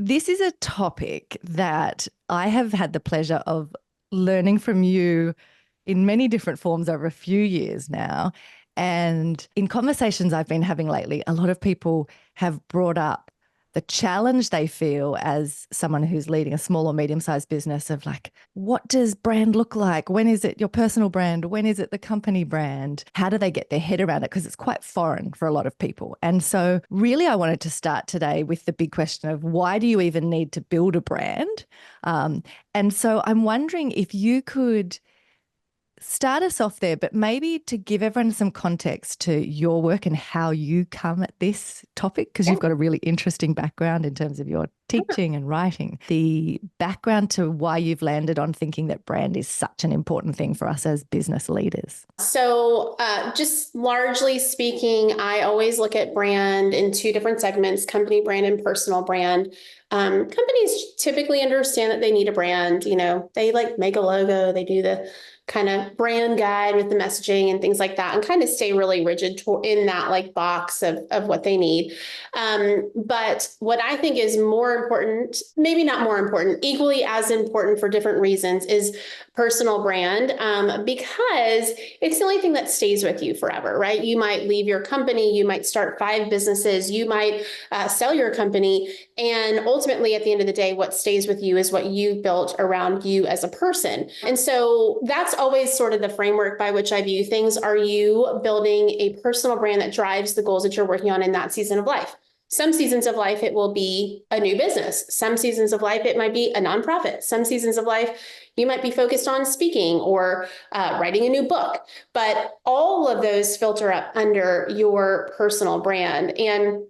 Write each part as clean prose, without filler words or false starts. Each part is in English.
This is a topic that I have had the pleasure of learning from you in many different forms over a few years now. And in conversations I've been having lately, a lot of people have brought up the challenge they feel as someone who's leading a small or medium-sized business of like, what does brand look like? When is it your personal brand? When is it the company brand? How do they get their head around it? Because it's quite foreign for a lot of people. And so really I wanted to start today with the big question of why do you even need to build a brand? And so I'm wondering if you could start us off there, but maybe to give everyone some context to your work and how you come at this topic, because you've got a really interesting background in terms of your teaching and writing, the background to why you've landed on thinking that brand is such an important thing for us as business leaders. So, just largely speaking, I always look at brand in two different segments, company brand and personal brand. Companies typically understand that they need a brand. They like make a logo, they do the kind of brand guide with the messaging and things like that, and kind of stay really rigid in that like box of what they need. But what I think is more important, maybe not more important, equally as important for different reasons, is personal brand, because it's the only thing that stays with you forever, right? You might leave your company, you might start 5 businesses, you might sell your company. And ultimately, at the end of the day, what stays with you is what you built around you as a person. And so that's always sort of the framework by which I view things. Are you building a personal brand that drives the goals that you're working on in that season of life? Some seasons of life, it will be a new business. Some seasons of life, it might be a nonprofit. Some seasons of life, you might be focused on speaking or writing a new book. But all of those filter up under your personal brand. And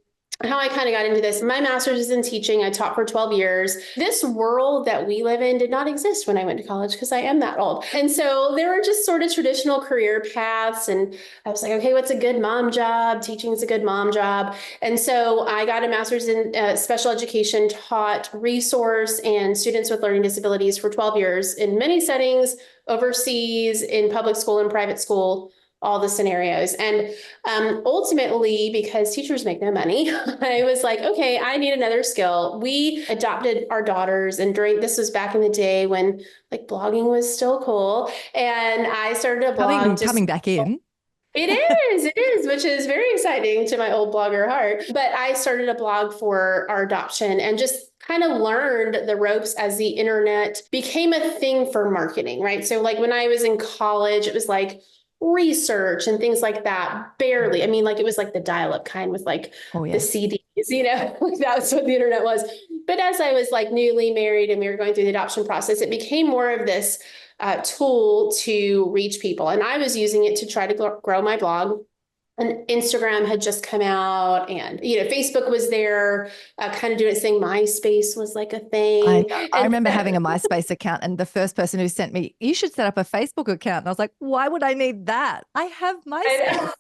how I kind of got into this, my master's is in teaching. I taught for 12 years. This world that we live in did not exist when I went to college because I am that old. And so there were just sort of traditional career paths. And I was like, okay, what's a good mom job? Teaching is a good mom job. And so I got a master's in special education, taught resource and students with learning disabilities for 12 years in many settings, overseas, in public school and private school, all the scenarios. And ultimately, because teachers make no money, I was like, okay, I need another skill. We adopted our daughters, and this was back in the day when like blogging was still cool. And I started a blog. Coming back in. It is, which is very exciting to my old blogger heart. But I started a blog for our adoption and just kind of learned the ropes as the internet became a thing for marketing, right? So like when I was in college, it was like research and things like that. Barely. I mean, like it was like the dial-up kind with like the CDs, that was what the internet was. But as I was like newly married and we were going through the adoption process, it became more of this tool to reach people. And I was using it to try to grow my blog. And Instagram had just come out, and Facebook was there, kind of doing its thing. MySpace was like a thing. I remember having a MySpace account, and the first person who sent me, you should set up a Facebook account. And I was like, why would I need that? I have MySpace.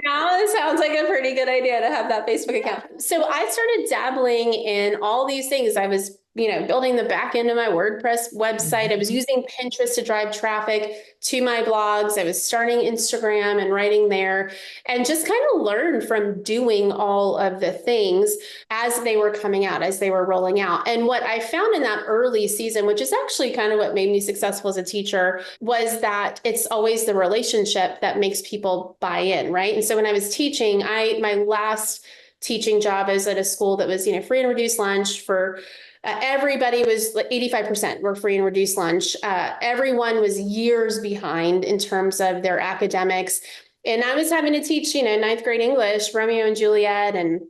Now it sounds like a pretty good idea to have that Facebook account. So I started dabbling in all these things. I was building the back end of my WordPress website. I was using Pinterest to drive traffic to my blogs. I was starting Instagram and writing there, and just kind of learned from doing all of the things as they were coming out, as they were rolling out. And what I found in that early season, which is actually kind of what made me successful as a teacher, was that it's always the relationship that makes people buy in, right? And so when I was teaching, my last teaching job, I was at a school that was, free and reduced lunch for everybody. Was like 85% were free and reduced lunch. Everyone was years behind in terms of their academics. And I was having to teach, 9th grade English, Romeo and Juliet, and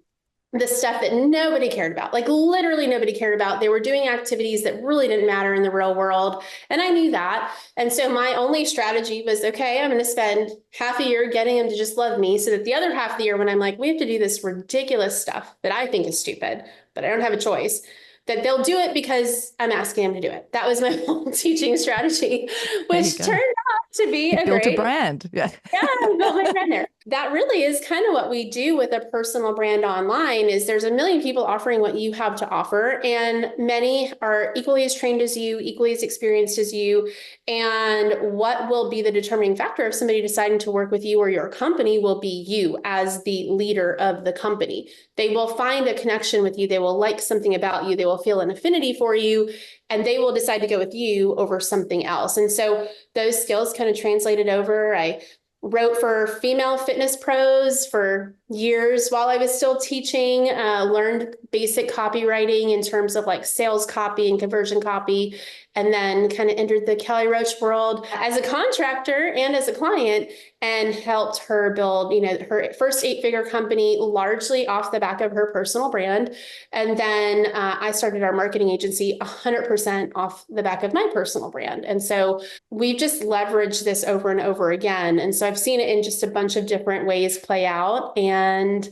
the stuff that nobody cared about, like literally nobody cared about. They were doing activities that really didn't matter in the real world. And I knew that. And so my only strategy was, okay, I'm going to spend half a year getting them to just love me, so that the other half of the year, when I'm like, we have to do this ridiculous stuff that I think is stupid, but I don't have a choice, that they'll do it because I'm asking them to do it. That was my whole teaching strategy, which turned out to be built a brand. Yeah. I built my brand there. That really is kind of what we do with a personal brand online is there's a million people offering what you have to offer, and many are equally as trained as you, equally as experienced as you. And what will be the determining factor of somebody deciding to work with you or your company will be you as the leader of the company. They will find a connection with you. They will like something about you. They will feel an affinity for you, and they will decide to go with you over something else. And so those skills kind of translated over. I wrote for Female Fitness Pros for years while I was still teaching, learned basic copywriting in terms of like sales copy and conversion copy, and then kind of entered the Kelly Roach world as a contractor and as a client, and helped her build, her first 8-figure company largely off the back of her personal brand. And then I started our marketing agency 100% off the back of my personal brand. And so we've just leveraged this over and over again. And so I've seen it in just a bunch of different ways play out. And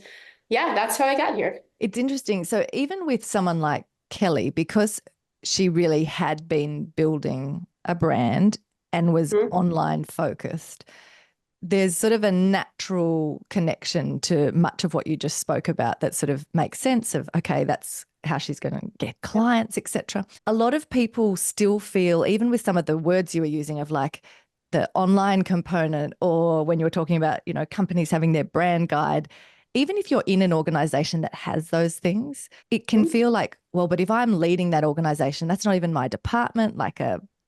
yeah, that's how I got here. It's interesting. So even with someone like Kelly, because she really had been building a brand and was online focused, there's sort of a natural connection to much of what you just spoke about that sort of makes sense of, okay, that's how she's going to get clients, etc. A lot of people still feel, even with some of the words you were using of like the online component, or when you were talking about, companies having their brand guide, even if you're in an organization that has those things, it can feel like, well, but if I'm leading that organization, that's not even my department. Like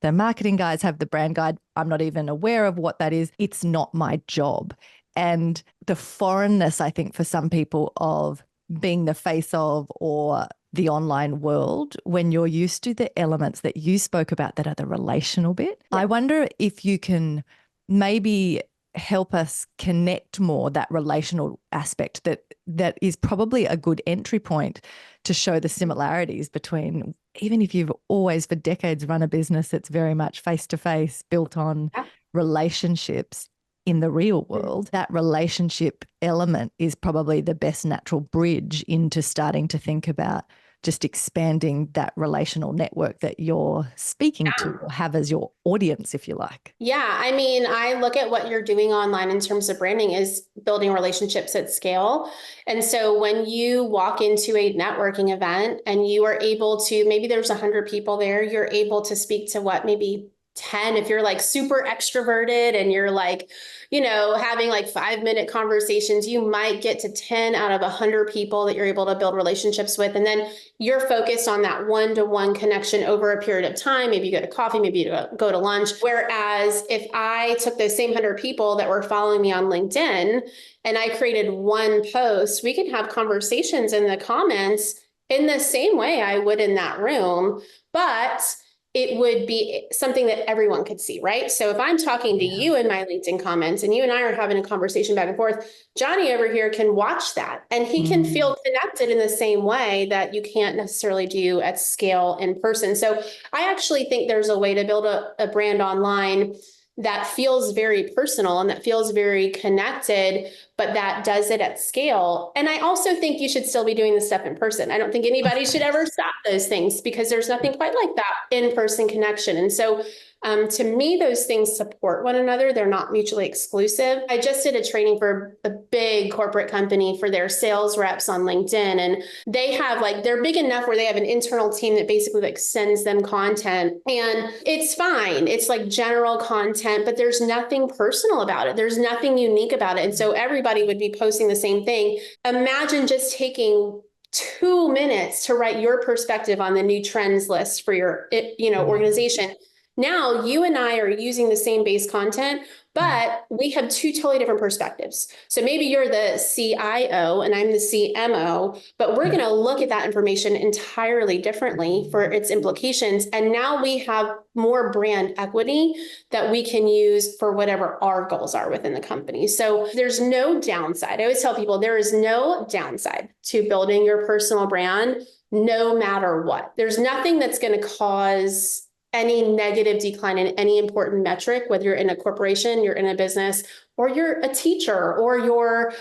the marketing guys have the brand guide. I'm not even aware of what that is. It's not my job. And the foreignness, I think, for some people of being the face of or the online world, when you're used to the elements that you spoke about that are the relational bit, I wonder if you can maybe help us connect more that relational aspect that is probably a good entry point to show the similarities between, even if you've always for decades run a business that's very much face-to-face, built on relationships in the real world, that relationship element is probably the best natural bridge into starting to think about just expanding that relational network that you're speaking to or have as your audience, if you like. Yeah. I mean, I look at what you're doing online in terms of branding is building relationships at scale. And so when you walk into a networking event and you are able to, maybe there's 100 people there, you're able to speak to maybe 10, if you're like super extroverted and you're like, having like 5-minute conversations, you might get to 10 out of 100 people that you're able to build relationships with. And then you're focused on that one-to-one connection over a period of time. Maybe you go to coffee, maybe you go to lunch. Whereas if I took those same 100 people that were following me on LinkedIn and I created one post, we could have conversations in the comments in the same way I would in that room, but it would be something that everyone could see, right? So if I'm talking to you in my LinkedIn comments and you and I are having a conversation back and forth, Johnny over here can watch that and he can feel connected in the same way that you can't necessarily do at scale in person. So I actually think there's a way to build a brand online that feels very personal and that feels very connected, but that does it at scale. And I also think you should still be doing this stuff in person. I don't think anybody should ever stop those things because there's nothing quite like that in-person connection. And so to me, those things support one another. They're not mutually exclusive. I just did a training for a big corporate company for their sales reps on LinkedIn. And they have they're big enough where they have an internal team that basically sends them content. And it's fine. It's like general content, but there's nothing personal about it. There's nothing unique about it. And so everybody would be posting the same thing. Imagine just taking 2 minutes to write your perspective on the new trends list for your, organization. Now you and I are using the same base content, but we have 2 totally different perspectives. So maybe you're the CIO and I'm the CMO, but we're going to look at that information entirely differently for its implications. And now we have more brand equity that we can use for whatever our goals are within the company. So there's no downside. I always tell people there is no downside to building your personal brand, no matter what. There's nothing that's going to cause any negative decline in any important metric, whether you're in a corporation, you're in a business, or you're a teacher, or you're,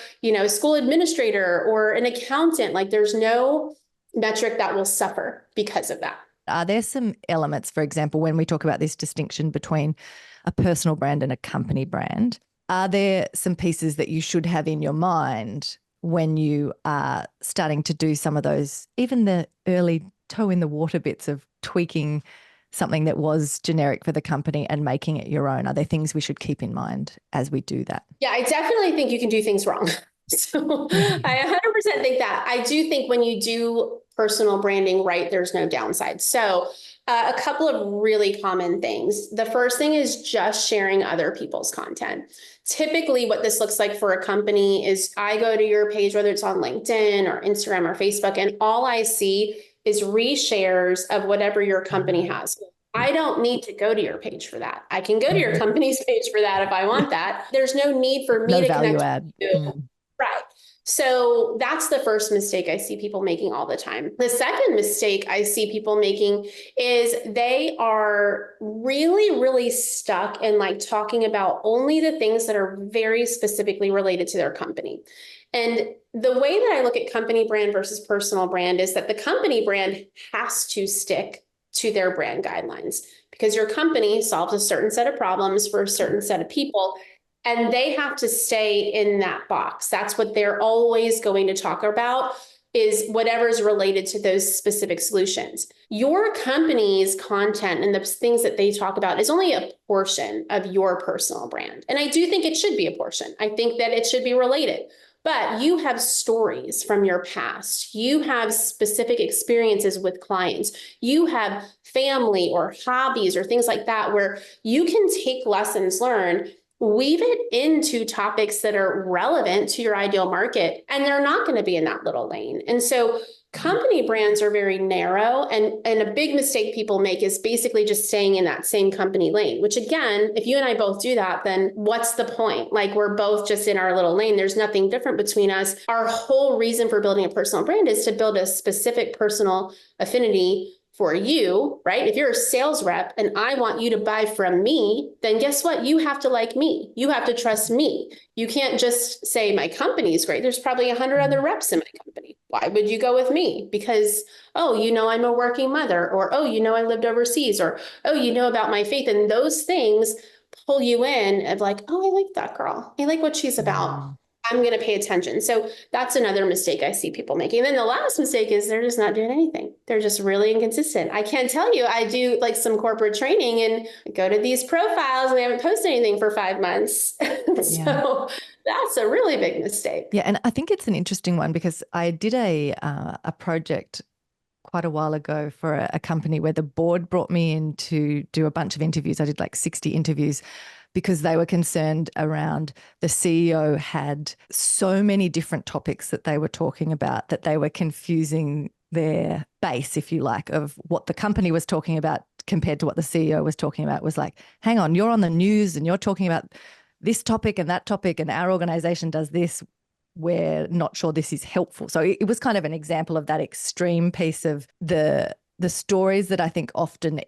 school administrator or an accountant. There's no metric that will suffer because of that. Are there some elements, for example, when we talk about this distinction between a personal brand and a company brand, Are there some pieces that you should have in your mind when you are starting to do some of those, even the early toe in the water bits of tweaking something that was generic for the company and making it your own? Are there things we should keep in mind as we do that? Yeah, I definitely think you can do things wrong. So I 100% think that. I do think when you do personal branding right, there's no downside. So a couple of really common things. The first thing is just sharing other people's content. Typically, what this looks like for a company is I go to your page, whether it's on LinkedIn or Instagram or Facebook, and all I see is reshares of whatever your company has. I don't need to go to your page for that. I can go to your company's page for that if I want that. There's no need for me No to value connect add. with you. Right. So that's the first mistake I see people making all the time. The second mistake I see people making is they are really, really stuck in like talking about only the things that are very specifically related to their company. And the way that I look at company brand versus personal brand is that the company brand has to stick to their brand guidelines because your company solves a certain set of problems for a certain set of people. And they have to stay in that box. That's what they're always going to talk about is whatever is related to those specific solutions. Your company's content and the things that they talk about is only a portion of your personal brand. And I do think it should be a portion. I think that it should be related. But you have stories from your past. You have specific experiences with clients. You have family or hobbies or things like that where you can take lessons learned, weave it into topics that are relevant to your ideal market, and they're not going to be in that little lane. And so company brands are very narrow, and a big mistake people make is basically just staying in that same company lane, which again, if you and I both do that, then what's the point? Like we're both just in our little lane. There's nothing different between us. Our whole reason for building a personal brand is to build a specific personal affinity for you, right? If you're a sales rep and I want you to buy from me, then guess what? You have to like me. You have to trust me. You can't just say my company's great. There's probably 100 other reps in my company. Why would you go with me? Because, oh, you know, I'm a working mother, or, oh, you know, I lived overseas, or, oh, you know about my faith. And those things pull you in of like, oh, I like that girl. I like what she's about. I'm going to pay attention. So that's another mistake I see people making. And then the last mistake is they're just not doing anything. They're just really inconsistent. I can't tell you, I do like some corporate training and go to these profiles and they haven't posted anything for 5 months. So that's a really big mistake. Yeah. And I think it's an interesting one because I did a project quite a while ago for a company where the board brought me in to do a bunch of interviews. I did like 60 interviews because they were concerned around the CEO had so many different topics that they were talking about that they were confusing their base, if you like, of what the company was talking about compared to what the CEO was talking about. It was like, hang on, you're on the news and you're talking about this topic and that topic and our organization does this. We're not sure this is helpful. So it was kind of an example of that extreme piece of the stories that I think often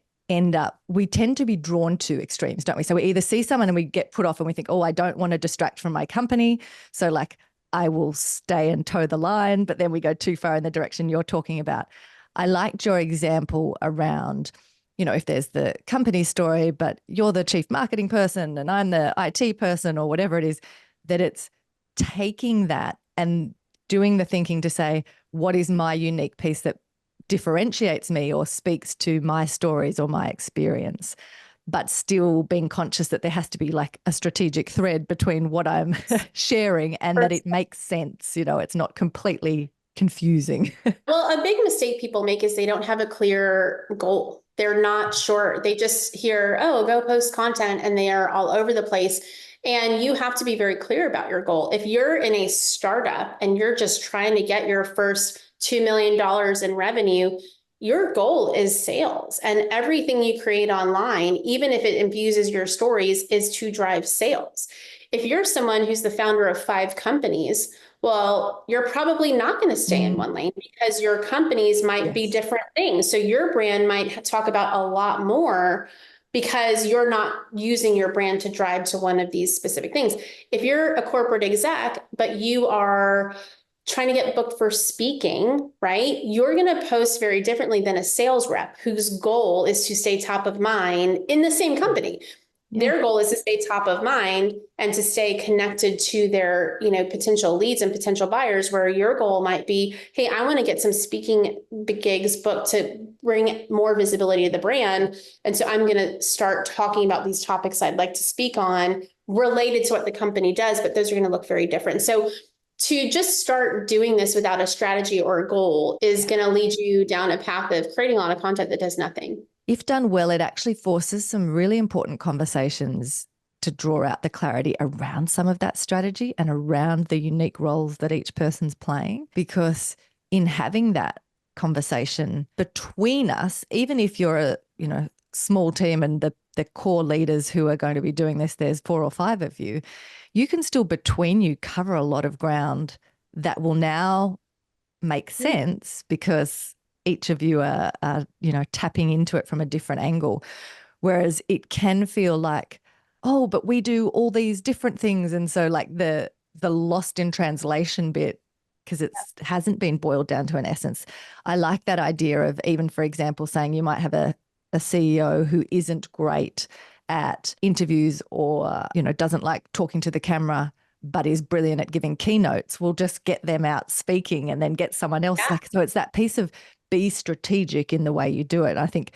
we tend to be drawn to extremes, don't we? So we either see someone and we get put off and we think, oh, I don't want to distract from my company. So like I will stay and toe the line, but then we go too far in the direction you're talking about. I liked your example around, you know, if there's the company story, but you're the chief marketing person and I'm the IT person or whatever it is, that it's taking that and doing the thinking to say, what is my unique piece that differentiates me or speaks to my stories or my experience, but still being conscious that there has to be like a strategic thread between what I'm sharing and that it makes sense. You know, it's not completely confusing. Well, a big mistake people make is they don't have a clear goal. They're not sure. They just hear, oh, go post content, and they are all over the place. And you have to be very clear about your goal. If you're in a startup and you're just trying to get your first $2 million in revenue, your goal is sales. And everything you create online, even if it infuses your stories, is to drive sales. If you're someone who's the founder of 5 companies, well, you're probably not going to stay in one lane because your companies might be different things. So your brand might talk about a lot more because you're not using your brand to drive to one of these specific things. If you're a corporate exec, but you are trying to get booked for speaking, right? You're going to post very differently than a sales rep whose goal is to stay top of mind in the same company. Yeah. Their goal is to stay top of mind and to stay connected to their, potential leads and potential buyers, where your goal might be, hey, I want to get some speaking gigs booked to bring more visibility to the brand. And so I'm going to start talking about these topics I'd like to speak on related to what the company does, but those are going to look very different. So to just start doing this without a strategy or a goal is going to lead you down a path of creating a lot of content that does nothing. If done well, it actually forces some really important conversations to draw out the clarity around some of that strategy and around the unique roles that each person's playing. Because in having that conversation between us, even if you're a small team and the core leaders who are going to be doing this, there's 4 or 5 of you, you can still between you cover a lot of ground that will now make sense because each of you are tapping into it from a different angle. Whereas it can feel like, oh, but we do all these different things. And so like the lost in translation bit, because it hasn't been boiled down to an essence. I like that idea of, even, for example, saying you might have a CEO who isn't great at interviews or, doesn't like talking to the camera, but is brilliant at giving keynotes. We'll just get them out speaking and then get someone else. Yeah. So it's that piece of be strategic in the way you do it. I think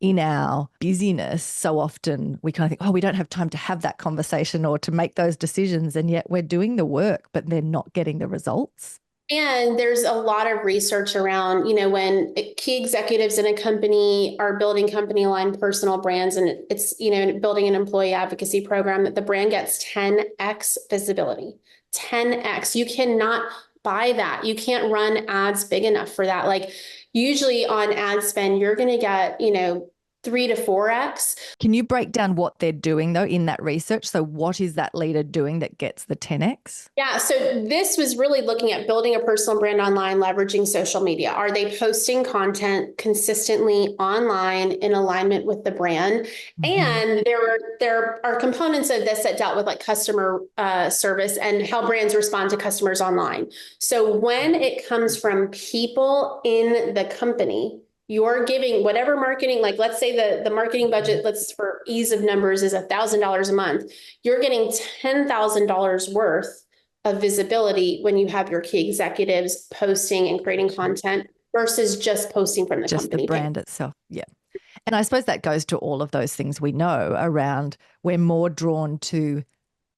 in our busyness, so often we kind of think, oh, we don't have time to have that conversation or to make those decisions. And yet we're doing the work, but they're not getting the results. And there's a lot of research around, when key executives in a company are building company-aligned personal brands, and it's, building an employee advocacy program, that the brand gets 10x visibility. 10x. You cannot buy that. You can't run ads big enough for that. Like usually on ad spend, you're going to get, 3 to 4x. Can you break down what they're doing though in that research? So what is that leader doing that gets the 10x? Yeah, so this was really looking at building a personal brand online, leveraging social media. Are they posting content consistently online in alignment with the brand? Mm-hmm. And there are components of this that dealt with like customer service and how brands respond to customers online. So when it comes from people in the company, you're giving whatever marketing, like let's say the marketing budget, let's for ease of numbers, is $1,000 a month. You're getting $10,000 worth of visibility when you have your key executives posting and creating content versus just posting from the just company. The brand itself. Yeah. And I suppose that goes to all of those things we know around, we're more drawn to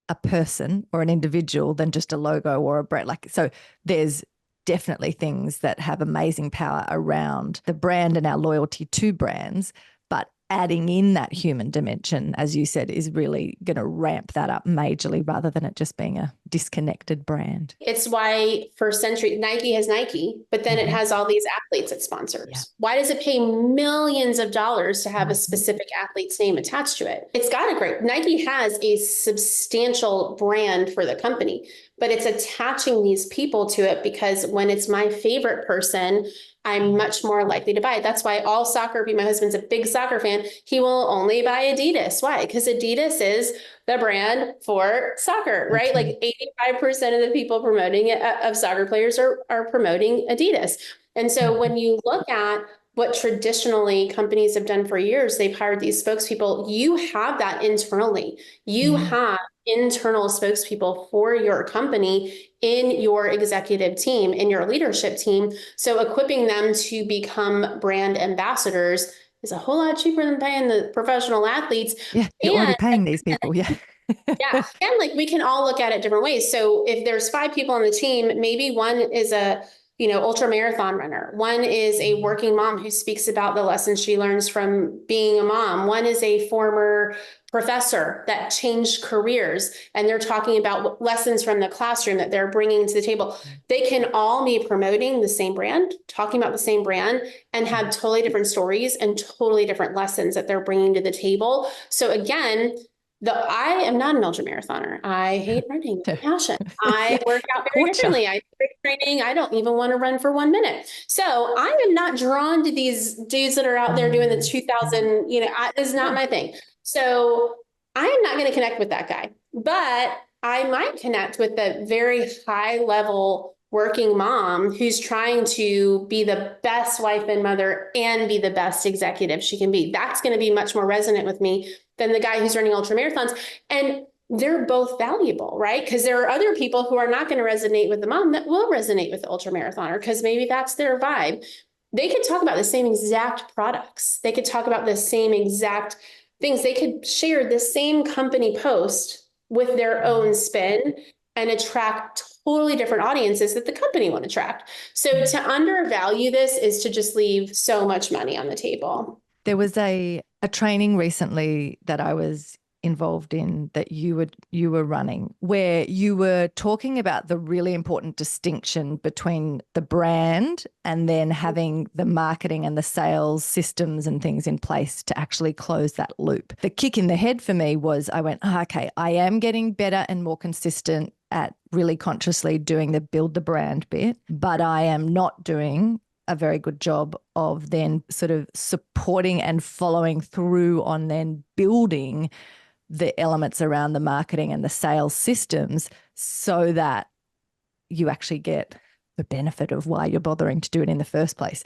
a person or an individual than just a logo or a brand. Like, so there's definitely things that have amazing power around the brand and our loyalty to brands, but adding in that human dimension, as you said, is really going to ramp that up majorly rather than it just being a disconnected brand. It's why for centuries, Nike has Nike, but then it has all these athletes it sponsors. Yeah. Why does it pay millions of dollars to have a specific athlete's name attached to it? It's got a great, Nike has a substantial brand for the company, but it's attaching these people to it because when it's my favorite person, I'm much more likely to buy it. That's why all soccer, my husband's a big soccer fan. He will only buy Adidas. Why? Because Adidas is the brand for soccer, right? Okay. Like 85% of the people promoting it, of soccer players are promoting Adidas. And so when you look at what traditionally companies have done for years, they've hired these spokespeople. You have that internally. You have internal spokespeople for your company in your executive team, in your leadership team. So equipping them to become brand ambassadors is a whole lot cheaper than paying the professional athletes. Yeah, you're already paying these people. Yeah. Yeah. And like we can all look at it different ways. So if there's 5 people on the team, maybe one is a ultra marathon runner. One is a working mom who speaks about the lessons she learns from being a mom. One is a former professor that changed careers, and they're talking about lessons from the classroom that they're bringing to the table. They can all be promoting the same brand, talking about the same brand, and have totally different stories and totally different lessons that they're bringing to the table. So again, I am not an ultramarathoner. I hate running. It's a passion. I work out very differently. I do training. I don't even want to run for 1 minute. So I am not drawn to these dudes that are out there doing the 2000, is not my thing. So I am not going to connect with that guy, but I might connect with the very high level working mom who's trying to be the best wife and mother and be the best executive she can be. That's going to be much more resonant with me than the guy who's running ultra marathons. And they're both valuable, right? Because there are other people who are not going to resonate with the mom that will resonate with the ultra marathoner because maybe that's their vibe. They could talk about the same exact products. They could talk about the same exact things. They could share the same company post with their own spin and attract totally different audiences that the company want to attract. So to undervalue this is to just leave so much money on the table. There was a training recently that I was involved in that you were running, where you were talking about the really important distinction between the brand and then having the marketing and the sales systems and things in place to actually close that loop. The kick in the head for me was I went, okay, I am getting better and more consistent at really consciously doing the build the brand bit, but I am not doing a very good job of then sort of supporting and following through on then building the elements around the marketing and the sales systems so that you actually get the benefit of why you're bothering to do it in the first place.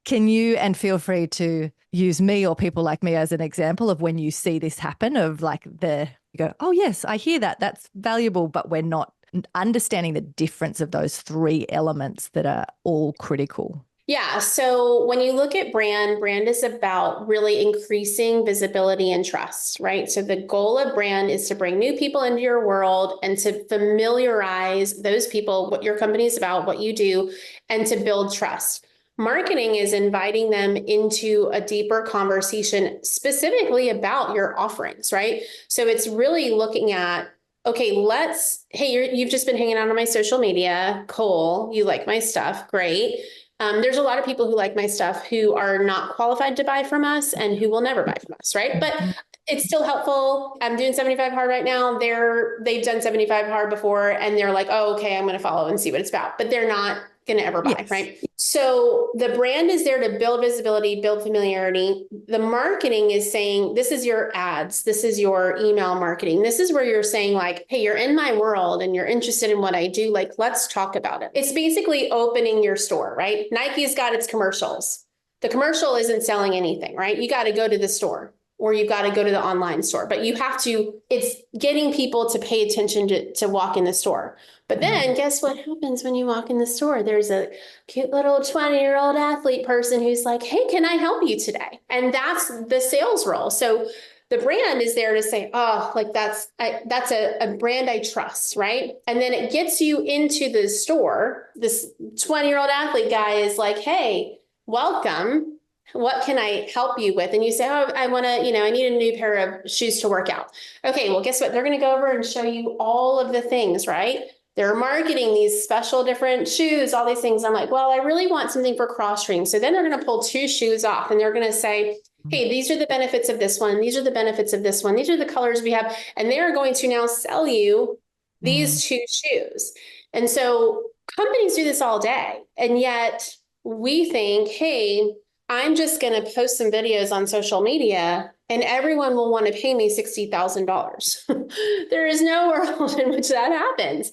Can you, and feel free to use me or people like me as an example of when you see this happen of like you go, oh yes, I hear that, that's valuable, but we're not understanding the difference of those three elements that are all critical. Yeah. So when you look at brand is about really increasing visibility and trust, right? So the goal of brand is to bring new people into your world and to familiarize those people, what your company is about, what you do, and to build trust. Marketing is inviting them into a deeper conversation specifically about your offerings, right? So it's really looking at, okay, you've just been hanging out on my social media. Cool. You like my stuff. Great. There's a lot of people who like my stuff who are not qualified to buy from us and who will never buy from us, right? But it's still helpful. I'm doing 75 hard right now. They've done 75 hard before and they're like, oh, okay, I'm going to follow and see what it's about, but they're not going to ever buy, yes. Right? So the brand is there to build visibility, build familiarity. The marketing is saying, this is your ads. This is your email marketing. This is where you're saying like, hey, you're in my world and you're interested in what I do. Like, let's talk about it. It's basically opening your store, right? Nike's got its commercials. The commercial isn't selling anything, right? You got to go to the store or you've got to go to the online store, but it's getting people to pay attention to walk in the store. But then guess what happens when you walk in the store? There's a cute little 20-year-old athlete person who's like, hey, can I help you today? And that's the sales role. So the brand is there to say, oh, like that's a brand I trust, right? And then it gets you into the store. This 20-year-old athlete guy is like, hey, welcome. What can I help you with? And you say, oh, I need a new pair of shoes to work out. Okay, well, guess what? They're going to go over and show you all of the things, right? They're marketing these special different shoes, all these things. I'm like, well, I really want something for cross training. So then they're going to pull 2 shoes off and they're going to say, hey, these are the benefits of this one. These are the benefits of this one. These are the colors we have. And they are going to now sell you these 2 shoes. And so companies do this all day. And yet we think, hey, I'm just going to post some videos on social media and everyone will want to pay me $60,000. There is no world in which that happens.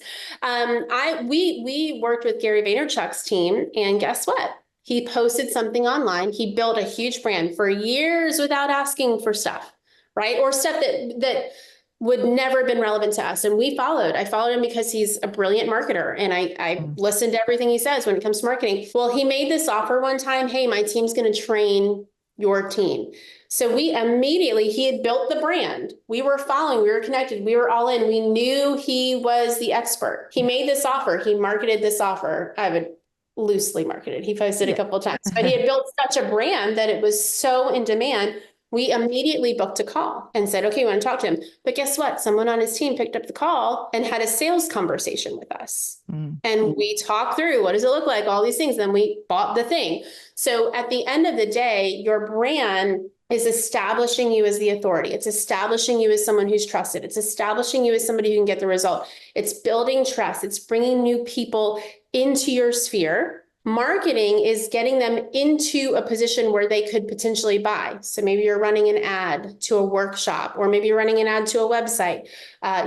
We worked with Gary Vaynerchuk's team, and guess what? He posted something online. He built a huge brand for years without asking for stuff, right? Or stuff that would never have been relevant to us. And I followed him because he's a brilliant marketer. And I listened to everything he says when it comes to marketing. Well, he made this offer one time. Hey, my team's going to train your team. So he had built the brand. We were following, we were connected, we were all in. We knew he was the expert. He made this offer. He marketed this offer. I would loosely marketed. He posted a couple of times, but he had built such a brand that it was so in demand. We immediately booked a call and said, okay, we want to talk to him. But guess what? Someone on his team picked up the call and had a sales conversation with us. And we talked through, what does it look like? All these things. Then we bought the thing. So at the end of the day, your brand is establishing you as the authority. It's establishing you as someone who's trusted. It's establishing you as somebody who can get the result. It's building trust. It's bringing new people into your sphere. Marketing is getting them into a position where they could potentially buy. So maybe you're running an ad to a workshop, or maybe you're running an ad to a website.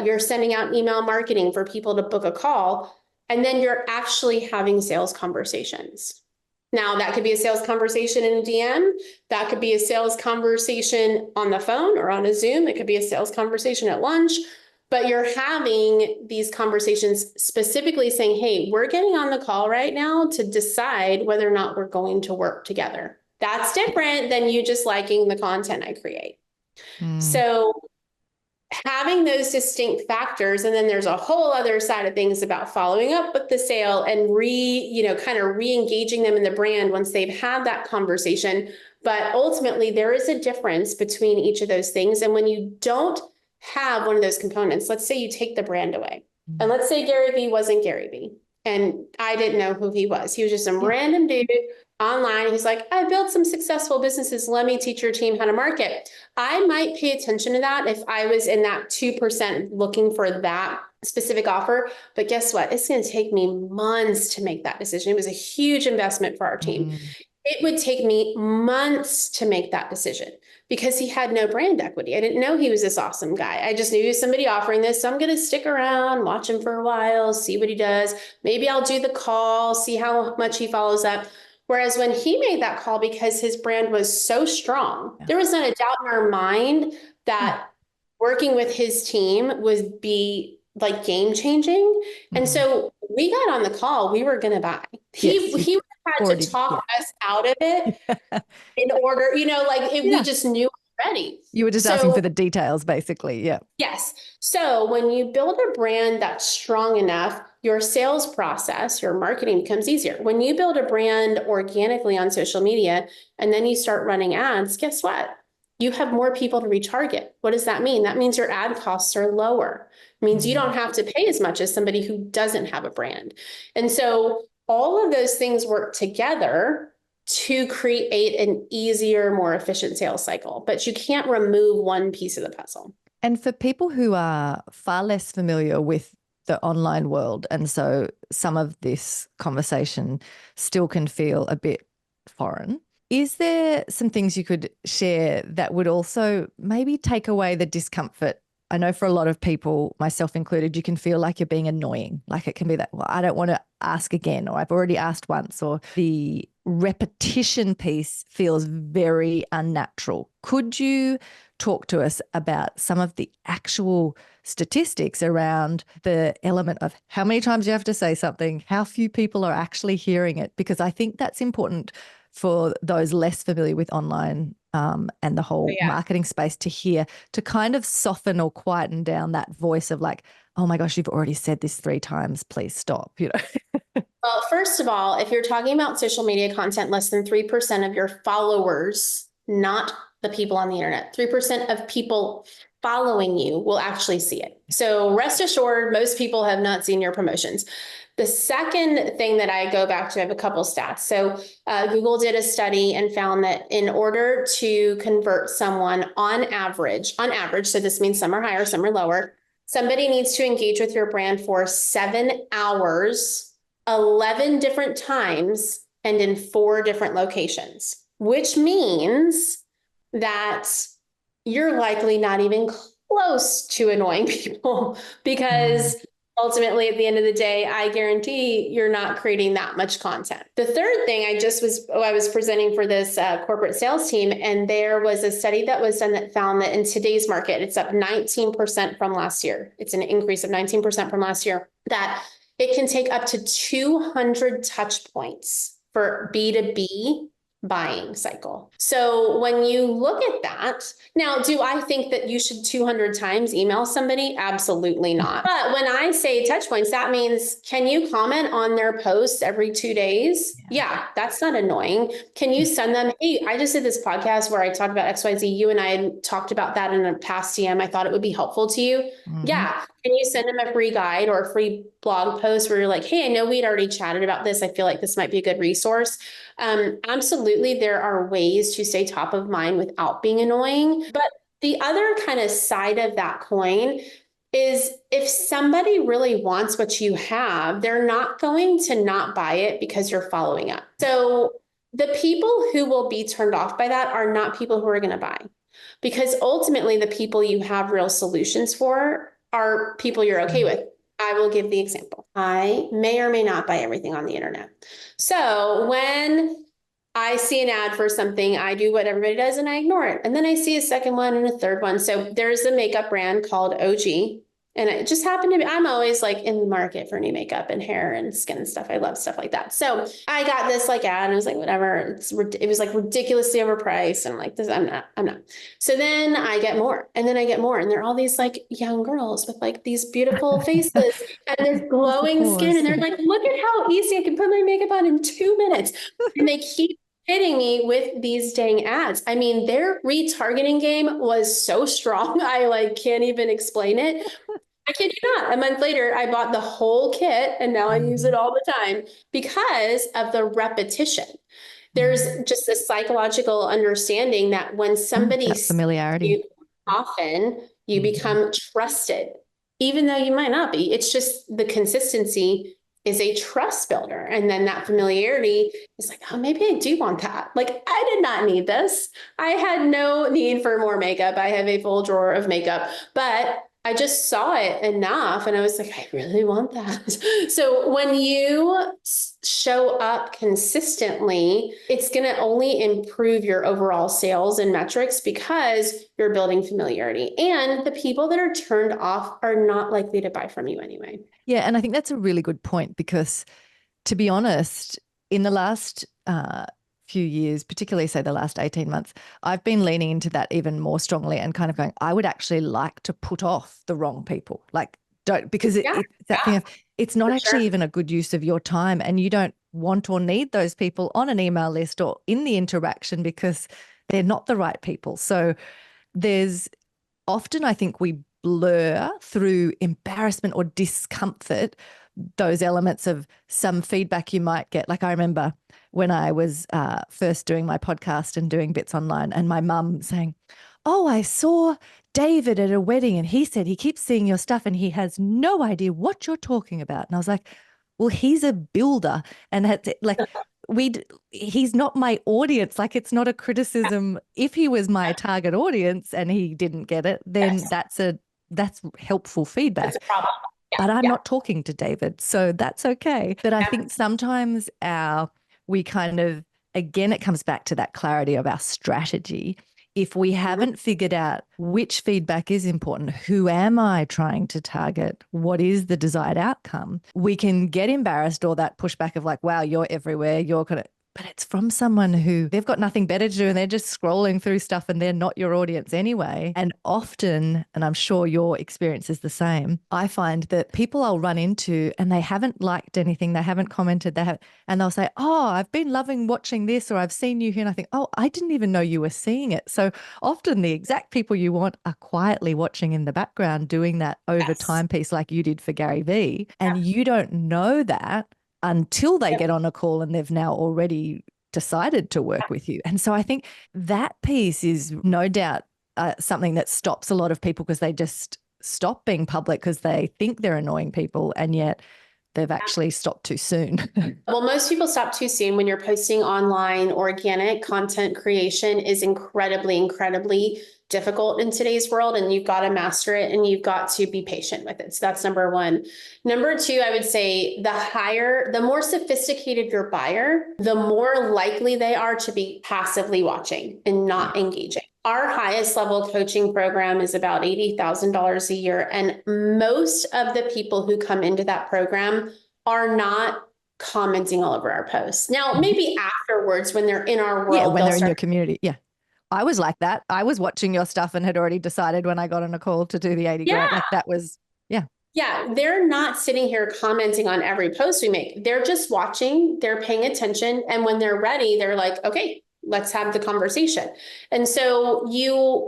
You're sending out email marketing for people to book a call. And then you're actually having sales conversations. Now, that could be a sales conversation in a DM. That could be a sales conversation on the phone or on a Zoom. It could be a sales conversation at lunch. But you're having these conversations specifically saying, hey, we're getting on the call right now to decide whether or not we're going to work together. That's different than you just liking the content I create. So having those distinct factors, and then there's a whole other side of things about following up with the sale and kind of re-engaging them in the brand once they've had that conversation. But ultimately, there is a difference between each of those things. And when you don't have one of those components, let's say you take the brand away, and let's say Gary Vee wasn't Gary Vee, and I didn't know who he was. He was just some random dude online. He's like, I built some successful businesses. Let me teach your team how to market. I might pay attention to that if I was in that 2% looking for that specific offer. But guess what? It's going to take me months to make that decision. It was a huge investment for our team. It would take me months to make that decision because he had no brand equity. I didn't know he was this awesome guy. I just knew he was somebody offering this. So I'm going to stick around, watch him for a while, see what he does. Maybe I'll do the call, see how much he follows up. Whereas when he made that call, because his brand was so strong, there was not a doubt in our mind that working with his team would be like game changing. And so we got on the call, we were going to buy. He had to talk us out of it in order, we just knew already. You were just asking for the details, basically. Yeah. Yes. So when you build a brand that's strong enough, your sales process, your marketing becomes easier. When you build a brand organically on social media and then you start running ads, guess what? You have more people to retarget. What does that mean? That means your ad costs are lower. It means you don't have to pay as much as somebody who doesn't have a brand. And so all of those things work together to create an easier, more efficient sales cycle. But you can't remove one piece of the puzzle. And for people who are far less familiar with the online world, and so some of this conversation still can feel a bit foreign, is there some things you could share that would also maybe take away the discomfort? I know for a lot of people, myself included, you can feel like you're being annoying. Like it can be that, well, I don't want to ask again, or I've already asked once, or the repetition piece feels very unnatural. Could you talk to us about some of the actual statistics around the element of how many times you have to say something, how few people are actually hearing it? Because I think that's important for those less familiar with online and the whole marketing space to hear, to kind of soften or quieten down that voice of like, oh my gosh, you've already said this 3 times, please stop, Well, first of all, if you're talking about social media content, less than 3% of your followers, not the people on the internet, 3% of people following you will actually see it. So rest assured, most people have not seen your promotions. The second thing that I go back to, I have a couple stats. So Google did a study and found that in order to convert someone on average, so this means some are higher, some are lower, somebody needs to engage with your brand for 7 hours, 11 different times, and in 4 different locations, which means that you're likely not even close to annoying people because ultimately, at the end of the day, I guarantee you're not creating that much content. The third thing I was presenting for this corporate sales team, and there was a study that was done that found that in today's market, it's up 19% from last year. It's an increase of 19% from last year, that it can take up to 200 touch points for B2B buying cycle. So when you look at that, now, do I think that you should 200 times email somebody? Absolutely not. But when I say touch points, that means, can you comment on their posts every 2 days? Yeah, that's not annoying. Can you send them, hey, I just did this podcast where I talked about XYZ. You and I had talked about that in a past DM. I thought it would be helpful to you. Yeah. Can you send them a free guide or a free blog post where you're like, hey, I know we'd already chatted about this. I feel like this might be a good resource. Absolutely, there are ways to stay top of mind without being annoying. But the other kind of side of that coin is if somebody really wants what you have, they're not going to not buy it because you're following up. So the people who will be turned off by that are not people who are going to buy, because ultimately the people you have real solutions for are people you're okay with. I will give the example. I may or may not buy everything on the internet. So when I see an ad for something, I do what everybody does and I ignore it. And then I see a second one and a third one. So there's a makeup brand called OG. And it just happened to be, I'm always like in the market for new makeup and hair and skin and stuff. I love stuff like that. So I got this like ad and I was like, whatever. It was like ridiculously overpriced. And I'm like, I'm not. So then I get more and then I get more. And they're all these like young girls with like these beautiful faces and they're glowing skin. And they're like, look at how easy I can put my makeup on in 2 minutes. And they keep hitting me with these dang ads. I mean, their retargeting game was so strong. I like can't even explain it. I kid you not. A month later, I bought the whole kit and now I use it all the time because of the repetition. There's just a psychological understanding that when somebody that familiarity, sees you often, you become trusted, even though you might not be. It's just the consistency is a trust builder. And then that familiarity is like, oh, maybe I do want that. Like, I did not need this. I had no need for more makeup. I have a full drawer of makeup, but I just saw it enough and I was like, I really want that. So when you show up consistently, it's going to only improve your overall sales and metrics because you're building familiarity. And the people that are turned off are not likely to buy from you anyway. Yeah. And I think that's a really good point because, to be honest, in the last few years, particularly say the last 18 months, I've been leaning into that even more strongly and kind of going, I would actually like to put off the wrong people. Like, don't, because it's that thing of, it's not actually even a good use of your time and you don't want or need those people on an email list or in the interaction because they're not the right people. So there's often, I think we blur through embarrassment or discomfort those elements of some feedback you might get. Like I remember when I was first doing my podcast and doing bits online and my mum saying, oh, I saw David at a wedding and he said he keeps seeing your stuff and he has no idea what you're talking about. And I was like, well, he's a builder and that's like, he's not my audience. Like it's not a criticism. If he was my target audience and he didn't get it, then that's helpful feedback. That's a problem. But I'm not talking to David, so that's okay. But I think sometimes we kind of, again, it comes back to that clarity of our strategy. If we haven't figured out which feedback is important, who am I trying to target, what is the desired outcome, we can get embarrassed or that pushback of like, wow, you're everywhere, you're kind of, but it's from someone who they've got nothing better to do and they're just scrolling through stuff and they're not your audience anyway. And often, and I'm sure your experience is the same, I find that people I'll run into and they haven't liked anything, they haven't commented, and they'll say, oh, I've been loving watching this or I've seen you here. And I think, oh, I didn't even know you were seeing it. So often the exact people you want are quietly watching in the background doing that over time piece like you did for Gary Vee. And you don't know that until they get on a call and they've now already decided to work with you. And so I think that piece is no doubt something that stops a lot of people because they just stop being public because they think they're annoying people and yet they've actually stopped too soon. Well, most people stop too soon when you're posting online. Organic content creation is incredibly, incredibly difficult in today's world, and you've got to master it and you've got to be patient with it. So that's number one. Number two, I would say the more sophisticated your buyer, the more likely they are to be passively watching and not engaging. Our highest level coaching program is about $80,000 a year. And most of the people who come into that program are not commenting all over our posts. Now, maybe afterwards when they're in our world. Yeah, when they're in your community. Yeah. I was like that. I was watching your stuff and had already decided when I got on a call to do the 80 grand. Like that was, Yeah, they're not sitting here commenting on every post we make. They're just watching, they're paying attention. And when they're ready, they're like, okay, let's have the conversation. And so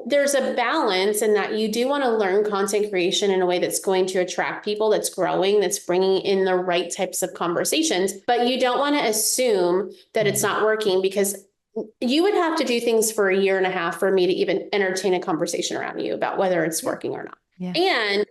there's a balance in that you do want to learn content creation in a way that's going to attract people, that's growing, that's bringing in the right types of conversations. But you don't want to assume that it's not working because you would have to do things for a year and a half for me to even entertain a conversation around you about whether it's working or not. Yeah. And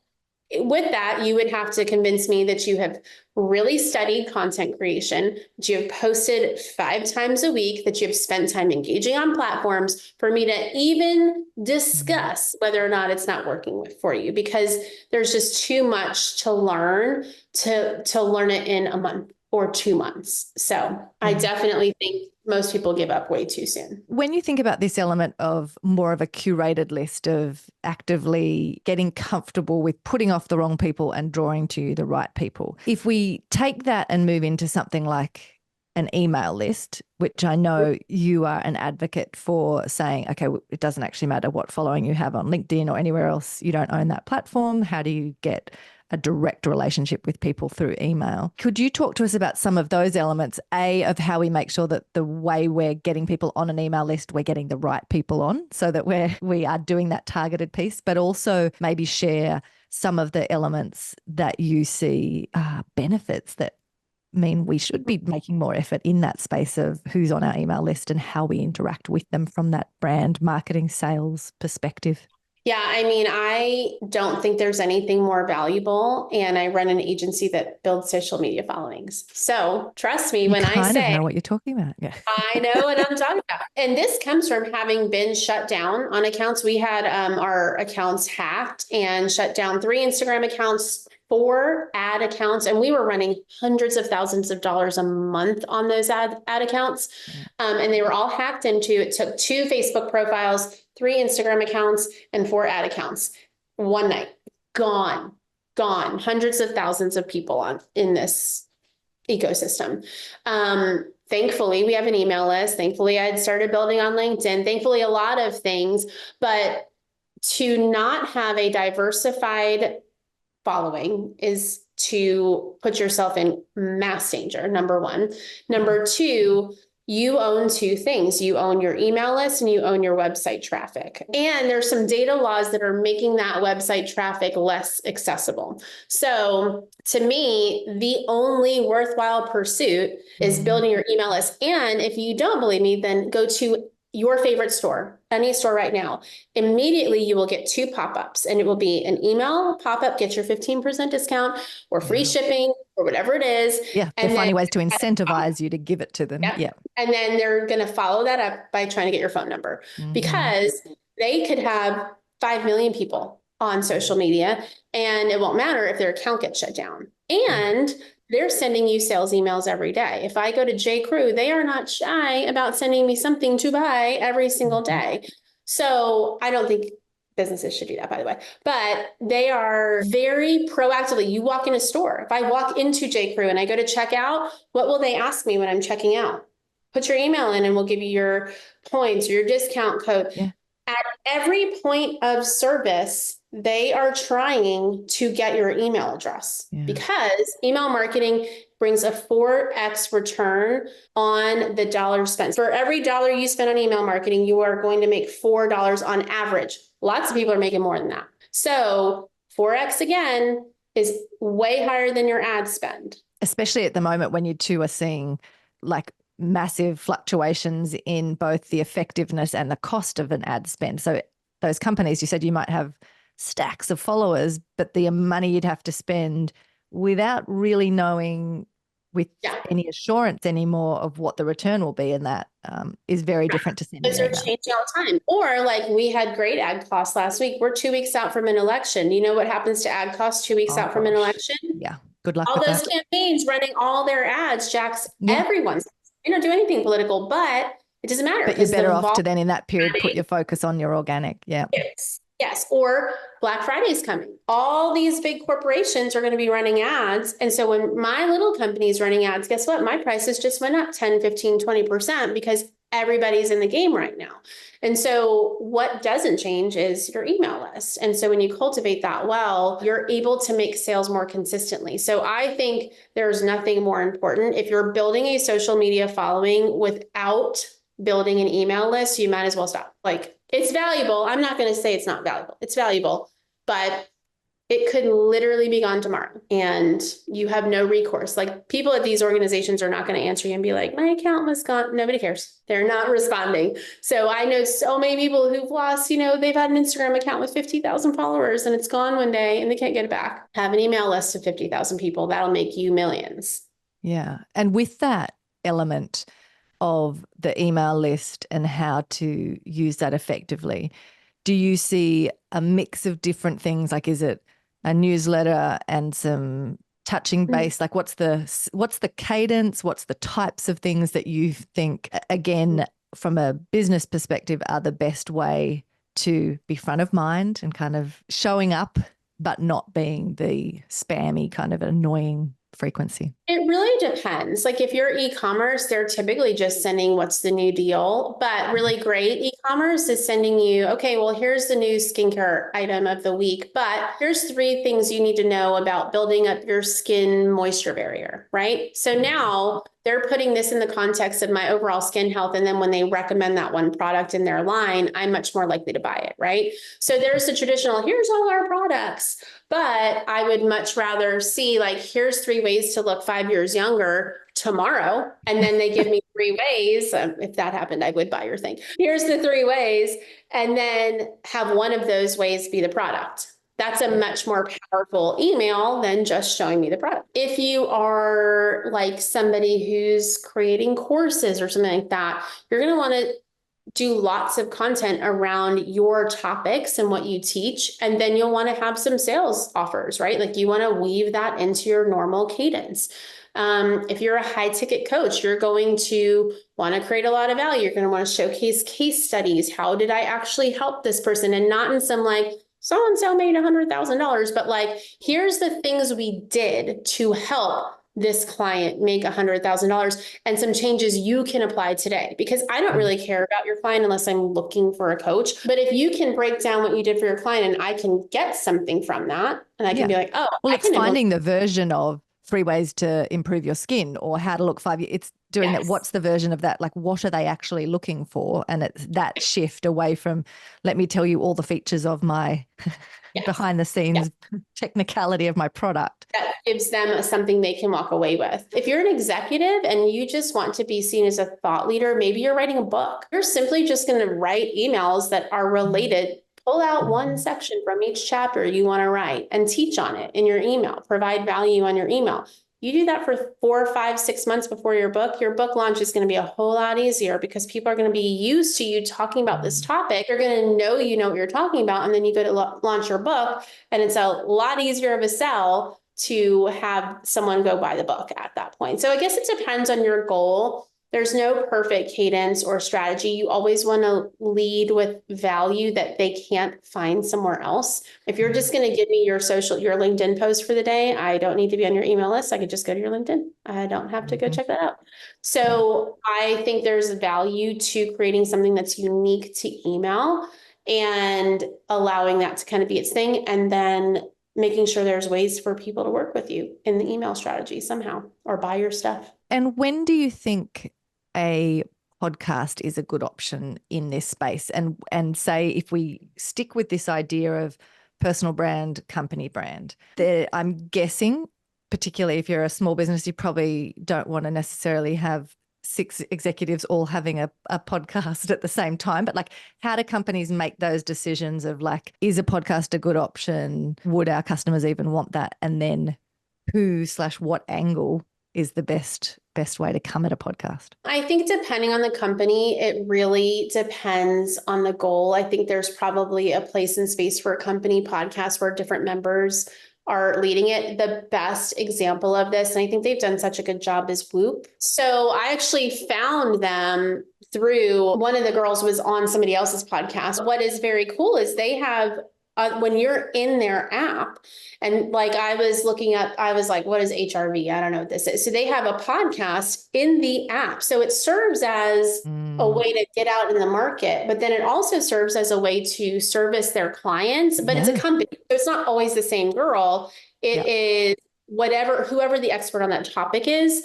With that, you would have to convince me that you have really studied content creation, that you have posted 5 times a week, that you have spent time engaging on platforms for me to even discuss whether or not it's not working for you, because there's just too much to learn to learn it in a month or 2 months. So I definitely think most people give up way too soon. When you think about this element of more of a curated list of actively getting comfortable with putting off the wrong people and drawing to you the right people, if we take that and move into something like an email list, which I know you are an advocate for, saying, okay, it doesn't actually matter what following you have on LinkedIn or anywhere else. You don't own that platform. How do you get a direct relationship with people through email? Could you talk to us about some of those elements, of how we make sure that the way we're getting people on an email list, we're getting the right people on, so that we are doing that targeted piece, but also maybe share some of the elements that you see benefits that mean we should be making more effort in that space of who's on our email list and how we interact with them from that brand marketing sales perspective? Yeah, I mean, I don't think there's anything more valuable. And I run an agency that builds social media followings. So trust me when I say, know what you're talking about. Yeah. I know what I'm talking about. And this comes from having been shut down on accounts. We had our accounts hacked and shut down 3 Instagram accounts, 4 ad accounts, and we were running hundreds of thousands of dollars a month on those ad accounts. And they were all hacked into. It took 2 Facebook profiles, 3 Instagram accounts, and 4 ad accounts. One night, gone. Hundreds of thousands of people in this ecosystem. Thankfully, we have an email list. Thankfully, I had started building on LinkedIn. Thankfully, a lot of things. But to not have a diversified following is to put yourself in mass danger, number one. Number two, you own 2 things. You own your email list and you own your website traffic. And there's some data laws that are making that website traffic less accessible. So to me, the only worthwhile pursuit is building your email list. And if you don't believe me, then go to your favorite store, any store right now. Immediately you will get 2 pop-ups, and it will be an email pop-up, get your 15% discount or free shipping or whatever it is. Yeah, they're finding ways to incentivize you to give it to them. Yeah. And then they're going to follow that up by trying to get your phone number, because they could have 5 million people on social media and it won't matter if their account gets shut down. And they're sending you sales emails every day. If I go to J. Crew, they are not shy about sending me something to buy every single day. So I don't think businesses should do that, by the way, but they are very proactively. You walk in a store. If I walk into J. Crew and I go to check out, what will they ask me when I'm checking out? Put your email in and we'll give you your points, your discount code. Yeah. At every point of service, they are trying to get your email address, because email marketing brings a 4x return on the dollar spent. For every dollar you spend on email marketing, you are going to make $4 on average. Lots of people are making more than that. So 4x again is way higher than your ad spend. Especially at the moment when you 2 are seeing like massive fluctuations in both the effectiveness and the cost of an ad spend. So those companies, you said you might have stacks of followers, but the money you'd have to spend without really knowing with any assurance anymore of what the return will be, and that is very different to sending an email. They're changing all the time. Or like we had great ad costs last week. We're 2 weeks out from an election. You know what happens to ad costs 2 weeks out from an election? Yeah. Good luck all with those that. Campaigns running all their ads, Jax, everyone's, they don't do anything political, but it doesn't matter. But you're better off to then in that period put your focus on your organic. Yeah. Yes. Or Black Friday is coming. All these big corporations are going to be running ads. And so when my little company is running ads, guess what? My prices just went up 10, 15, 20% because everybody's in the game right now. And so what doesn't change is your email list. And so when you cultivate that well, you're able to make sales more consistently. So I think there's nothing more important. If you're building a social media following without building an email list, you might as well stop. Like, it's valuable. I'm not going to say it's not valuable. It's valuable, but it could literally be gone tomorrow and you have no recourse. Like people at these organizations are not going to answer you and be like, my account was gone. Nobody cares. They're not responding. So I know so many people who've lost, they've had an Instagram account with 50,000 followers and it's gone one day and they can't get it back. Have an email list of 50,000 people. That'll make you millions. Yeah. And with that element of the email list and how to use that effectively, do you see a mix of different things? Like, is it a newsletter and some touching base? Like, what's the cadence? What's the types of things that you think, again, from a business perspective, are the best way to be front of mind and kind of showing up, but not being the spammy kind of annoying frequency? It really depends. Like if you're e-commerce, they're typically just sending what's the new deal, but really great e-commerce is sending you, okay, well, here's the new skincare item of the week, but here's 3 things you need to know about building up your skin moisture barrier, right? So now they're putting this in the context of my overall skin health. And then when they recommend that one product in their line, I'm much more likely to buy it, right? So there's the traditional, here's all our products, but I would much rather see like, here's 3 ways to look 5 years younger tomorrow. And then they give me 3 ways. If that happened, I would buy your thing. Here's the 3 ways. And then have one of those ways be the product. That's a much more powerful email than just showing me the product. If you are like somebody who's creating courses or something like that, you're going to want to do lots of content around your topics and what you teach. And then you'll want to have some sales offers, right? Like you want to weave that into your normal cadence. If you're a high ticket coach, you're going to want to create a lot of value. You're going to want to showcase case studies. How did I actually help this person? And not in some like, so-and-so made $100,000, but like, here's the things we did to help this client make $100,000 and some changes you can apply today, because I don't really care about your client unless I'm looking for a coach. But if you can break down what you did for your client and I can get something from that and I can be like, oh, well, I it's can finding the version of 3 ways to improve your skin or how to look 5 years. It's doing that. What's the version of that? Like, what are they actually looking for? And it's that shift away from, let me tell you all the features of my behind the scenes technicality of my product. That gives them something they can walk away with. If you're an executive and you just want to be seen as a thought leader, maybe you're writing a book. You're simply just going to write emails that are related. Pull out one section from each chapter you want to write and teach on it in your email. Provide value on your email. You do that for 4, 5, 6 months before your book launch is going to be a whole lot easier because people are going to be used to you talking about this topic. You're going to know what you're talking about. And then you go to launch your book and it's a lot easier of a sell to have someone go buy the book at that point. So I guess it depends on your goal. There's no perfect cadence or strategy. You always want to lead with value that they can't find somewhere else. If you're just going to give me your LinkedIn post for the day, I don't need to be on your email list. I could just go to your LinkedIn. I don't have to go check that out. So I think there's value to creating something that's unique to email and allowing that to kind of be its thing. And then making sure there's ways for people to work with you in the email strategy somehow or buy your stuff. And when do you think a podcast is a good option in this space? And say, if we stick with this idea of personal brand, company brand, I'm guessing, particularly if you're a small business, you probably don't want to necessarily have 6 executives all having a podcast at the same time. But like, how do companies make those decisions of like, is a podcast a good option? Would our customers even want that? And then what angle is the best way to come at a podcast? I think depending on the company, it really depends on the goal. I think there's probably a place and space for a company podcast where different members are leading it. The best example of this, and I think they've done such a good job, is Whoop. So I actually found them through one of the girls was on somebody else's podcast. What is very cool is they have when you're in their app, and like I was looking up, I was like, what is HRV? I don't know what this is. So they have a podcast in the app. So it serves as a way to get out in the market, but then it also serves as a way to service their clients, but it's a company. So it's not always the same girl. It is whoever the expert on that topic is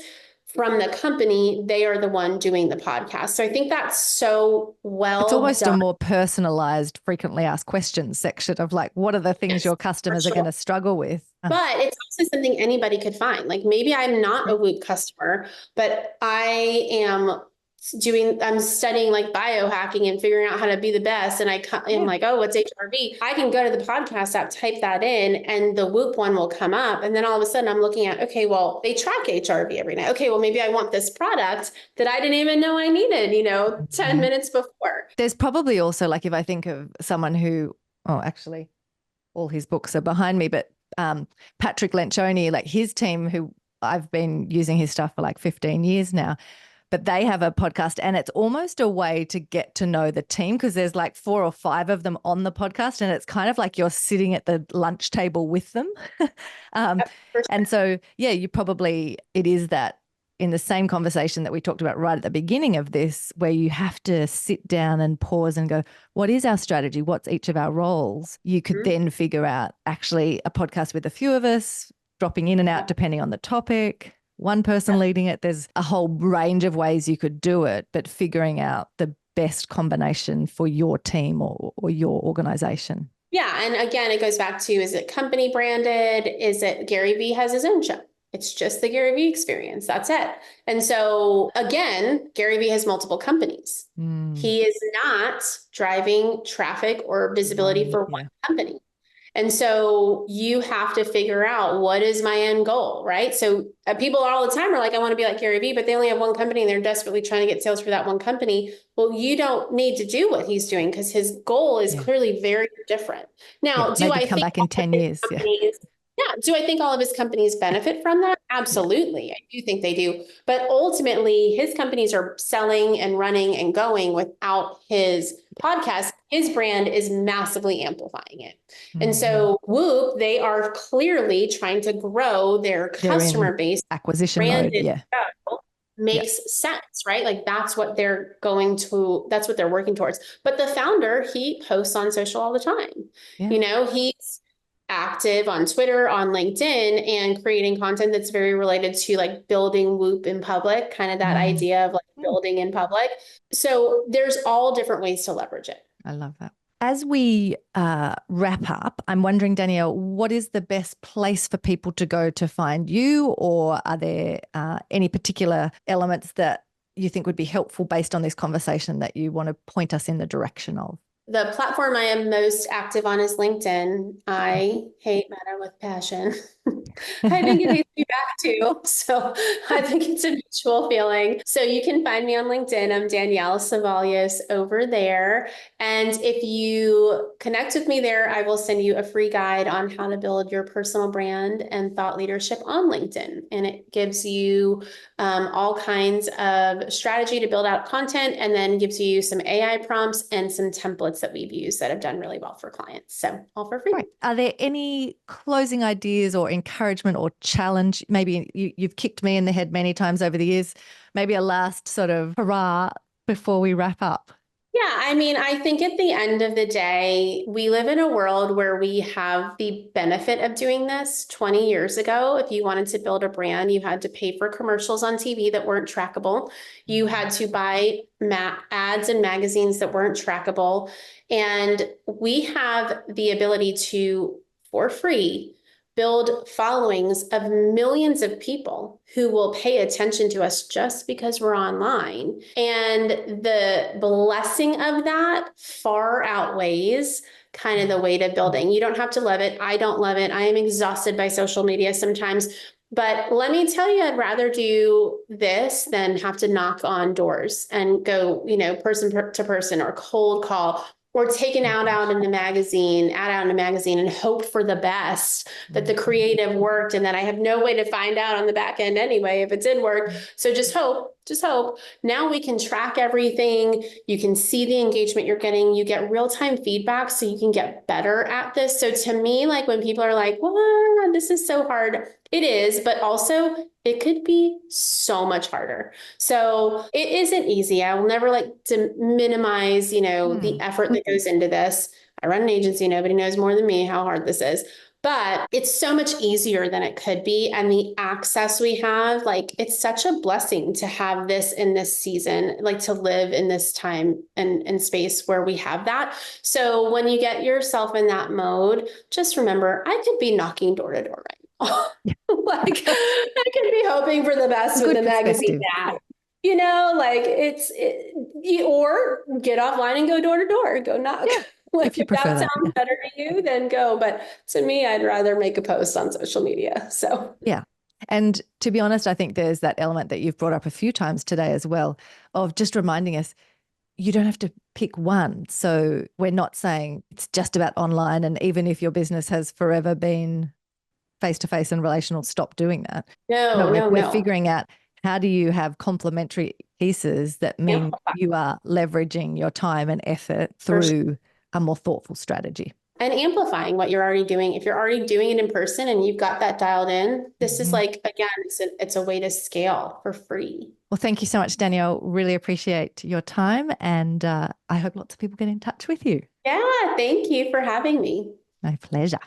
from the company, they are the one doing the podcast. So I think that's so well It's almost done. a more personalized, frequently asked questions section of like, what are the things Yes, your for customers are sure. going to struggle with? But it's also something anybody could find. Like maybe I'm not a Whoop customer, but I'm studying like biohacking and figuring out how to be the best. And I'm like, oh, what's HRV? I can go to the podcast app, type that in, and the Whoop one will come up. And then all of a sudden I'm looking at, okay, well, they track HRV every night. Okay, well, maybe I want this product that I didn't even know I needed, 10 minutes before. There's probably also, like, if I think of someone who, oh, actually, all his books are behind me, but Patrick Lencioni, like his team, who I've been using his stuff for like 15 years now, but they have a podcast, and it's almost a way to get to know the team because there's like 4 or 5 of them on the podcast, and it's kind of like you're sitting at the lunch table with them. And so, yeah, it is that in the same conversation that we talked about right at the beginning of this, where you have to sit down and pause and go, what is our strategy? What's each of our roles? You could then figure out actually a podcast with a few of us dropping in and out depending on the topic, one person leading it. There's a whole range of ways you could do it, but figuring out the best combination for your team or your organization. Yeah. And again, it goes back to, is it company branded? Is it Gary Vee has his own show? It's just the Gary Vee experience. That's it. And so again, Gary Vee has multiple companies. He is not driving traffic or visibility for one company. And so you have to figure out, what is my end goal, right? So people all the time are like, I want to be like Gary Vee, but they only have one company and they're desperately trying to get sales for that one company. Well, you don't need to do what he's doing because his goal is clearly very different. Now, do I come think back in 10 years? do I think all of his companies benefit from that? Absolutely. I do think they do. But ultimately, his companies are selling and running and going without his podcast. His brand is massively amplifying it. And so Whoop, they are clearly trying to grow their customer base. Acquisition mode. Makes sense, right? Like that's what they're working towards. But the founder, he posts on social all the time. He's active on Twitter, on LinkedIn, and creating content that's very related to like building Whoop in public, kind of that idea of like building in public. So there's all different ways to leverage it. I love that. As we wrap up, I'm wondering, Danielle, what is the best place for people to go to find you? Or are there any particular elements that you think would be helpful based on this conversation that you want to point us in the direction of? The platform I am most active on is LinkedIn. I hate Meta with passion. I think it hates me back too. So I think it's a mutual feeling. So you can find me on LinkedIn. I'm Danielle Cevallos over there. And if you connect with me there, I will send you a free guide on how to build your personal brand and thought leadership on LinkedIn. And it gives you all kinds of strategy to build out content, and then gives you some AI prompts and some templates that we've used that have done really well for clients. So all for free. Right. Are there any closing ideas or encouragement or challenge? Maybe you've kicked me in the head many times over the years. Maybe a last sort of hurrah before we wrap up. Yeah, I mean, I think at the end of the day, we live in a world where we have the benefit of doing this. 20 years ago, if you wanted to build a brand, you had to pay for commercials on TV that weren't trackable. You had to buy ads in magazines that weren't trackable. And we have the ability to, for free, build followings of millions of people who will pay attention to us just because we're online. And the blessing of that far outweighs kind of the weight of building. You don't have to love it. I don't love it. I am exhausted by social media sometimes. But let me tell you, I'd rather do this than have to knock on doors and go, person to person or cold call, or take an ad out in a magazine and hope for the best, that the creative worked and that I have no way to find out on the back end anyway if it did work. So just hope. Now we can track everything. You can see the engagement you're getting. You get real-time feedback so you can get better at this. So to me, like when people are like, well, this is so hard, it is, but also it could be so much harder. So it isn't easy. I will never like to minimize, the effort that goes into this. I run an agency. Nobody knows more than me how hard this is. but it's so much easier than it could be. And the access we have, like, it's such a blessing to have this in this season, like to live in this time and space where we have that. So when you get yourself in that mode, just remember, I could be knocking door to door right now. Like, I could be hoping for the best with the magazine ad. Like or get offline and go door to door, go knock. Yeah. Like, if you prefer that sounds better to you, then go. But to me, I'd rather make a post on social media. So yeah. And to be honest, I think there's that element that you've brought up a few times today as well, of just reminding us you don't have to pick one. So we're not saying it's just about online. And even if your business has forever been face-to-face and relational, stop doing that. We're figuring out, how do you have complementary pieces that mean you are leveraging your time and effort through a more thoughtful strategy? And amplifying what you're already doing. If you're already doing it in person and you've got that dialed in, this is like, again, it's a way to scale for free. Well, thank you so much, Danielle. Really appreciate your time. And I hope lots of people get in touch with you. Yeah, thank you for having me. My pleasure.